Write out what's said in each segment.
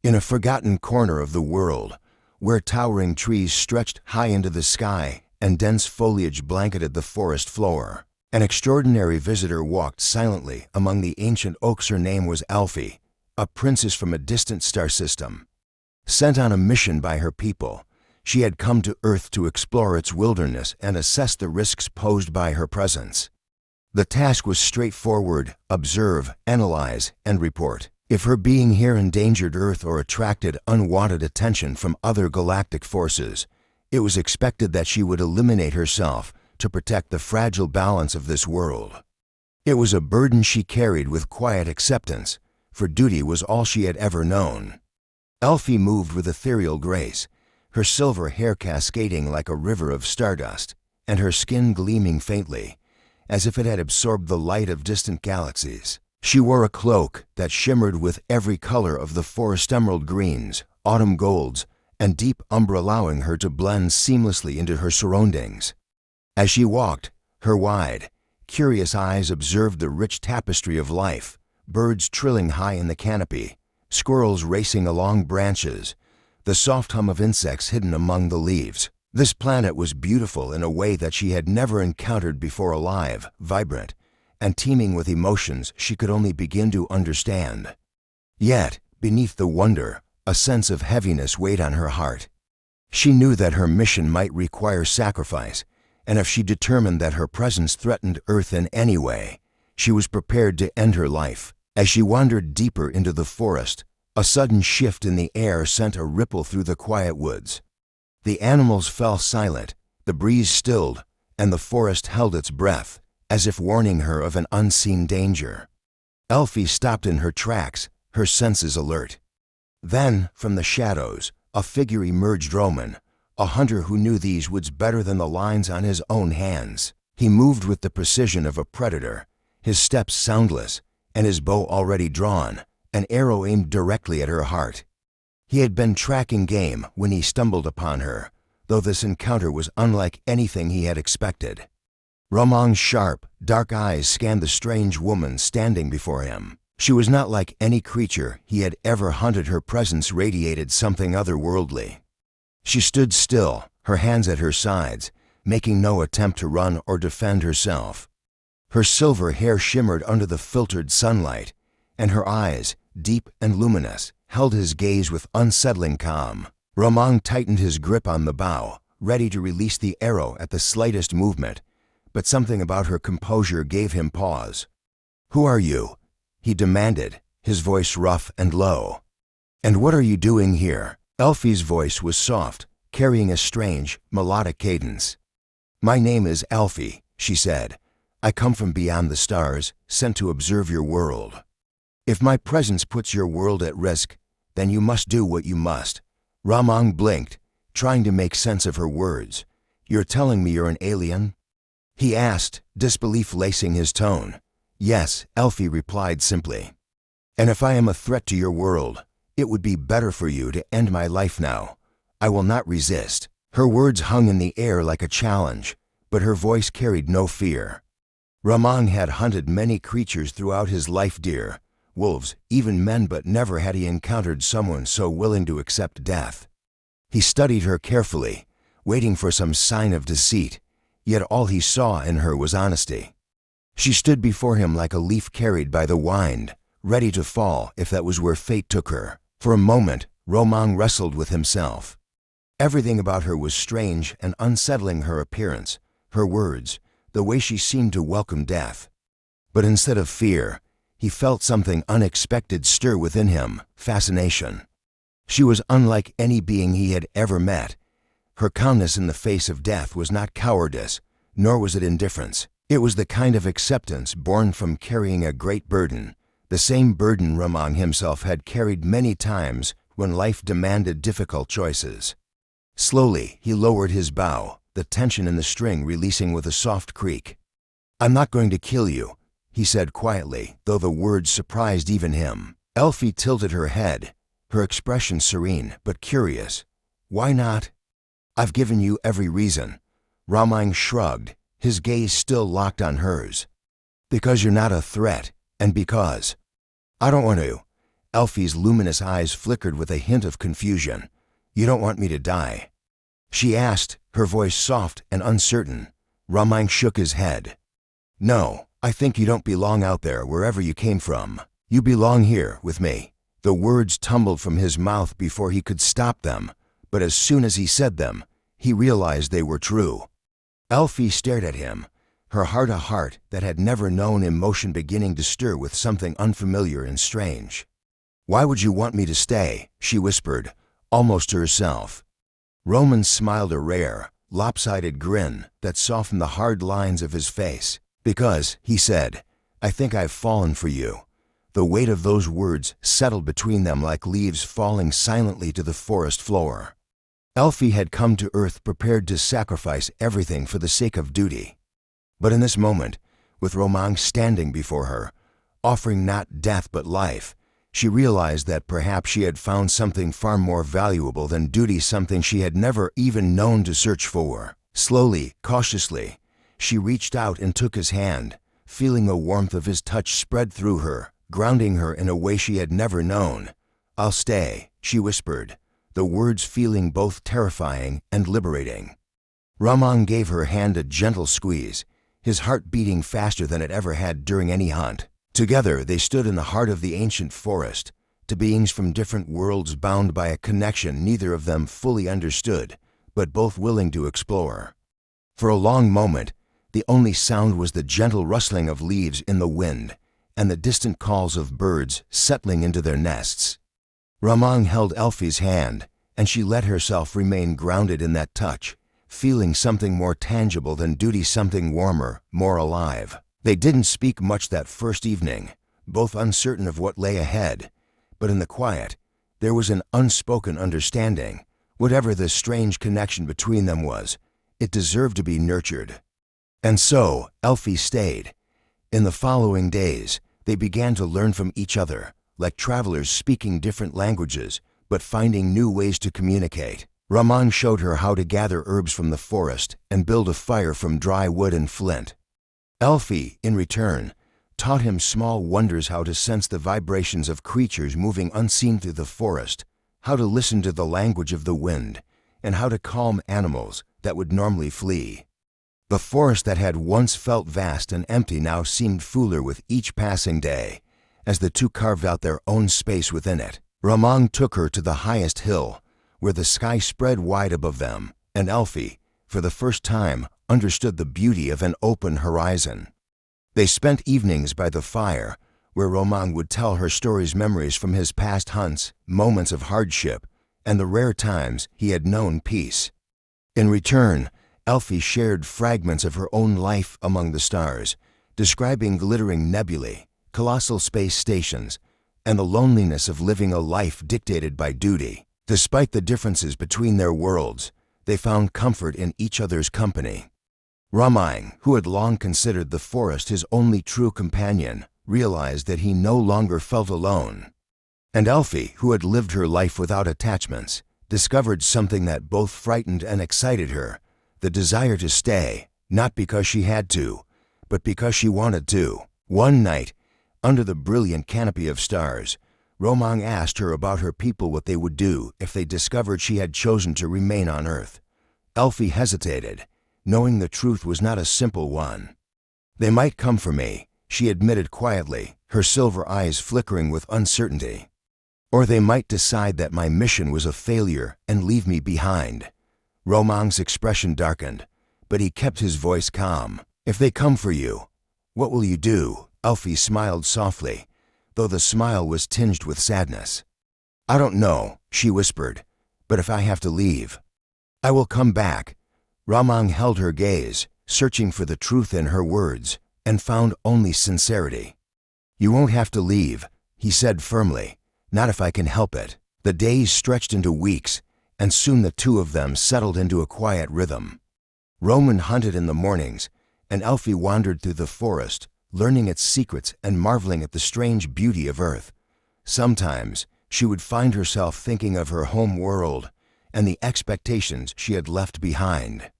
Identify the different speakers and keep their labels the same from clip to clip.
Speaker 1: In a forgotten corner of the world, where towering trees stretched high into the sky and dense foliage blanketed the forest floor, an extraordinary visitor walked silently among the ancient oaks. Her name was Elfie, a princess from a distant star system. Sent on a mission by her people, she had come to Earth to explore its wilderness and assess the risks posed by her presence. The task was straightforward: observe, analyze, and report. If her being here endangered Earth or attracted unwanted attention from other galactic forces, it was expected that she would eliminate herself to protect the fragile balance of this world. It was a burden she carried with quiet acceptance, for duty was all she had ever known. Elfie moved with ethereal grace, her silver hair cascading like a river of stardust, and her skin gleaming faintly, as if it had absorbed the light of distant galaxies. She wore a cloak that shimmered with every color of the forest: emerald greens, autumn golds, and deep umber, allowing her to blend seamlessly into her surroundings. As she walked, her wide, curious eyes observed the rich tapestry of life: birds trilling high in the canopy, squirrels racing along branches, the soft hum of insects hidden among the leaves. This planet was beautiful in a way that she had never encountered before: alive, vibrant, and teeming with emotions she could only begin to understand. Yet, beneath the wonder, a sense of heaviness weighed on her heart. She knew that her mission might require sacrifice, and if she determined that her presence threatened Earth in any way, she was prepared to end her life. As she wandered deeper into the forest, a sudden shift in the air sent a ripple through the quiet woods. The animals fell silent, the breeze stilled, and the forest held its breath, as if warning her of an unseen danger. Elfie stopped in her tracks, her senses alert. Then, from the shadows, a figure emerged: Roman, a hunter who knew these woods better than the lines on his own hands. He moved with the precision of a predator, his steps soundless, and his bow already drawn, an arrow aimed directly at her heart. He had been tracking game when he stumbled upon her, though this encounter was unlike anything he had expected. Ramang's sharp, dark eyes scanned the strange woman standing before him. She was not like any creature he had ever hunted. Her presence radiated something otherworldly. She stood still, her hands at her sides, making no attempt to run or defend herself. Her silver hair shimmered under the filtered sunlight, and her eyes, deep and luminous, held his gaze with unsettling calm. Ramang tightened his grip on the bow, ready to release the arrow at the slightest movement, but something about her composure gave him pause. "Who are you?" he demanded, his voice rough and low. "And what are you doing here?" Elfie's voice was soft, carrying a strange, melodic cadence. "My name is Elfie," she said. "I come from beyond the stars, sent to observe your world. If my presence puts your world at risk, then you must do what you must." Ramang blinked, trying to make sense of her words. "You're telling me you're an alien?" he asked, disbelief lacing his tone. "Yes," Elfie replied simply. "And if I am a threat to your world, it would be better for you to end my life now. I will not resist." Her words hung in the air like a challenge, but her voice carried no fear. Ramang had hunted many creatures throughout his life: deer, wolves, even men, but never had he encountered someone so willing to accept death. He studied her carefully, waiting for some sign of deceit, yet all he saw in her was honesty. She stood before him like a leaf carried by the wind, ready to fall if that was where fate took her. For a moment, Ramang wrestled with himself. Everything about her was strange and unsettling: her appearance, her words, the way she seemed to welcome death. But instead of fear, he felt something unexpected stir within him: fascination. She was unlike any being he had ever met. Her calmness in the face of death was not cowardice, nor was it indifference. It was the kind of acceptance born from carrying a great burden, the same burden Ramang himself had carried many times when life demanded difficult choices. Slowly, he lowered his bow, the tension in the string releasing with a soft creak. "I'm not going to kill you," he said quietly, though the words surprised even him. Elfie tilted her head, her expression serene but curious. "Why not?" "I've given you every reason." Ramang shrugged, his gaze still locked on hers. "Because you're not a threat, and because—" "I don't want to." Elfie's luminous eyes flickered with a hint of confusion. "You don't want me to die?" she asked, her voice soft and uncertain. Ramang shook his head. "No, I think you don't belong out there wherever you came from. You belong here with me." The words tumbled from his mouth before he could stop them, but as soon as he said them, he realized they were true. Elfie stared at him, her heart a heart that had never known emotion beginning to stir with something unfamiliar and strange. "Why would you want me to stay?" she whispered, almost to herself. Roman smiled a rare, lopsided grin that softened the hard lines of his face. "Because," he said, "I think I've fallen for you." The weight of those words settled between them like leaves falling silently to the forest floor. Elfie had come to Earth prepared to sacrifice everything for the sake of duty. But in this moment, with Ramang standing before her, offering not death but life, she realized that perhaps she had found something far more valuable than duty, something she had never even known to search for. Slowly, cautiously, she reached out and took his hand, feeling the warmth of his touch spread through her, grounding her in a way she had never known. "I'll stay," she whispered, the words feeling both terrifying and liberating. Ramang gave her hand a gentle squeeze, his heart beating faster than it ever had during any hunt. Together they stood in the heart of the ancient forest, two beings from different worlds bound by a connection neither of them fully understood, but both willing to explore. For a long moment, the only sound was the gentle rustling of leaves in the wind and the distant calls of birds settling into their nests. Ramang held Elfie's hand, and she let herself remain grounded in that touch, feeling something more tangible than duty, something warmer, more alive. They didn't speak much that first evening, both uncertain of what lay ahead, but in the quiet, there was an unspoken understanding. Whatever the strange connection between them was, it deserved to be nurtured. And so, Elfie stayed. In the following days, they began to learn from each other, like travelers speaking different languages, but finding new ways to communicate. Ramang showed her how to gather herbs from the forest and build a fire from dry wood and flint. Elfie, in return, taught him small wonders, how to sense the vibrations of creatures moving unseen through the forest, how to listen to the language of the wind, and how to calm animals that would normally flee. The forest that had once felt vast and empty now seemed fuller with each passing day, as the two carved out their own space within it. Ramang took her to the highest hill, where the sky spread wide above them, and Elfie, for the first time, understood the beauty of an open horizon. They spent evenings by the fire, where Ramang would tell her stories, memories from his past hunts, moments of hardship, and the rare times he had known peace. In return, Elfie shared fragments of her own life among the stars, describing glittering nebulae, colossal space stations, and the loneliness of living a life dictated by duty. Despite the differences between their worlds, they found comfort in each other's company. Ramang, who had long considered the forest his only true companion, realized that he no longer felt alone. And Elfie, who had lived her life without attachments, discovered something that both frightened and excited her, the desire to stay, not because she had to, but because she wanted to. One night, under the brilliant canopy of stars, Ramang asked her about her people, what they would do if they discovered she had chosen to remain on Earth. Elfie hesitated, knowing the truth was not a simple one. "They might come for me," she admitted quietly, her silver eyes flickering with uncertainty. "Or they might decide that my mission was a failure and leave me behind." Ramang's expression darkened, but he kept his voice calm. "If they come for you, what will you do?" Elfie smiled softly, though the smile was tinged with sadness. "I don't know," she whispered, "but if I have to leave, I will come back." Ramang held her gaze, searching for the truth in her words, and found only sincerity. "You won't have to leave," he said firmly, "not if I can help it." The days stretched into weeks, and soon the two of them settled into a quiet rhythm. Roman hunted in the mornings, and Elfie wandered through the forest, learning its secrets and marveling at the strange beauty of Earth. Sometimes she would find herself thinking of her home world and the expectations she had left behind.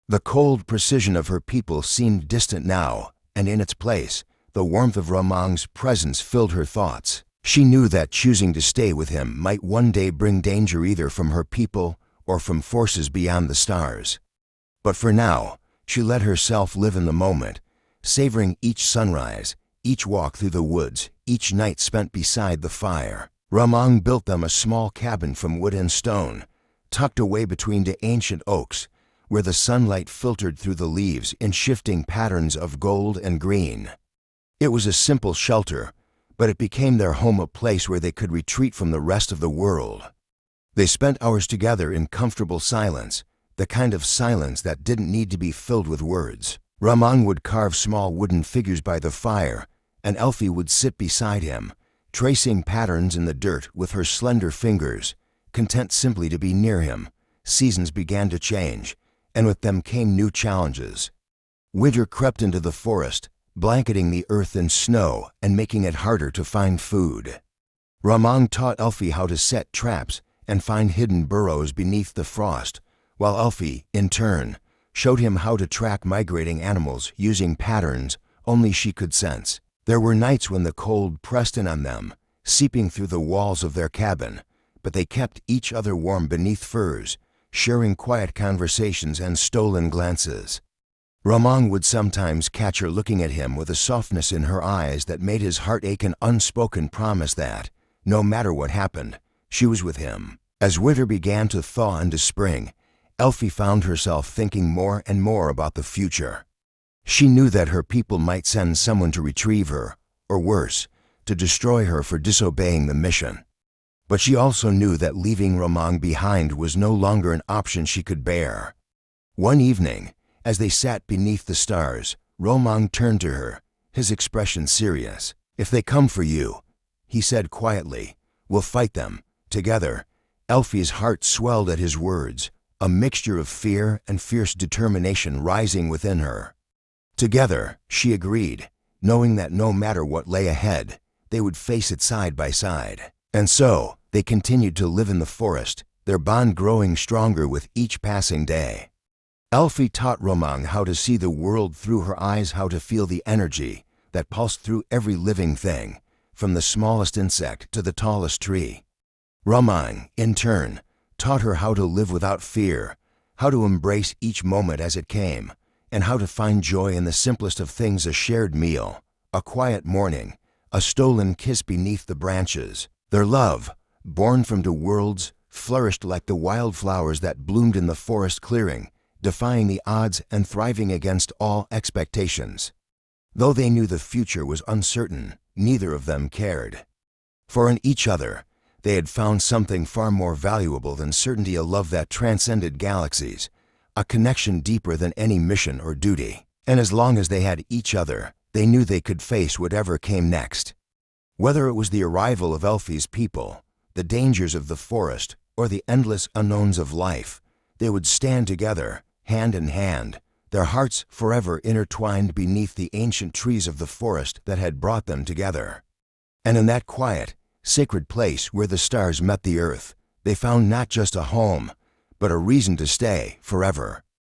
Speaker 1: The cold precision of her people seemed distant now, and in its place, the warmth of Ramang's presence filled her thoughts. She knew that choosing to stay with him might one day bring danger either from her people or from forces beyond the stars. But for now, she let herself live in the moment, savoring each sunrise, each walk through the woods, each night spent beside the fire. Ramang built them a small cabin from wood and stone, tucked away between the ancient oaks, where the sunlight filtered through the leaves in shifting patterns of gold and green. It was a simple shelter, but it became their home, a place where they could retreat from the rest of the world. They spent hours together in comfortable silence, the kind of silence that didn't need to be filled with words. Ramang would carve small wooden figures by the fire, and Elfie would sit beside him, tracing patterns in the dirt with her slender fingers, content simply to be near him. Seasons began to change, and with them came new challenges. Winter crept into the forest, blanketing the earth in snow and making it harder to find food. Ramang taught Elfie how to set traps and find hidden burrows beneath the frost, while Elfie, in turn, showed him how to track migrating animals using patterns only she could sense. There were nights when the cold pressed in on them, seeping through the walls of their cabin, but they kept each other warm beneath furs, sharing quiet conversations and stolen glances. Ramang would sometimes catch her looking at him with a softness in her eyes that made his heart ache, an unspoken promise that, no matter what happened, she was with him. As winter began to thaw into spring, Elfie found herself thinking more and more about the future. She knew that her people might send someone to retrieve her, or worse, to destroy her for disobeying the mission. But she also knew that leaving Ramang behind was no longer an option she could bear. One evening, as they sat beneath the stars, Ramang turned to her, his expression serious. "If they come for you," he said quietly, "we'll fight them, together." Elfie's heart swelled at his words, a mixture of fear and fierce determination rising within her. Together, she agreed, knowing that no matter what lay ahead, they would face it side by side. And so, they continued to live in the forest, their bond growing stronger with each passing day. Elfie taught Ramang how to see the world through her eyes, how to feel the energy that pulsed through every living thing, from the smallest insect to the tallest tree. Ramang, in turn, taught her how to live without fear, how to embrace each moment as it came, and how to find joy in the simplest of things: a shared meal, a quiet morning, a stolen kiss beneath the branches. Their love, born from two worlds, flourished like the wildflowers that bloomed in the forest clearing, defying the odds and thriving against all expectations. Though they knew the future was uncertain, neither of them cared. For in each other, they had found something far more valuable than certainty: a love that transcended galaxies, a connection deeper than any mission or duty. And as long as they had each other, they knew they could face whatever came next. Whether it was the arrival of Elfie's people, the dangers of the forest, or the endless unknowns of life, they would stand together, hand in hand, their hearts forever intertwined beneath the ancient trees of the forest that had brought them together. And in that quiet, sacred place where the stars met the earth, they found not just a home, but a reason to stay forever.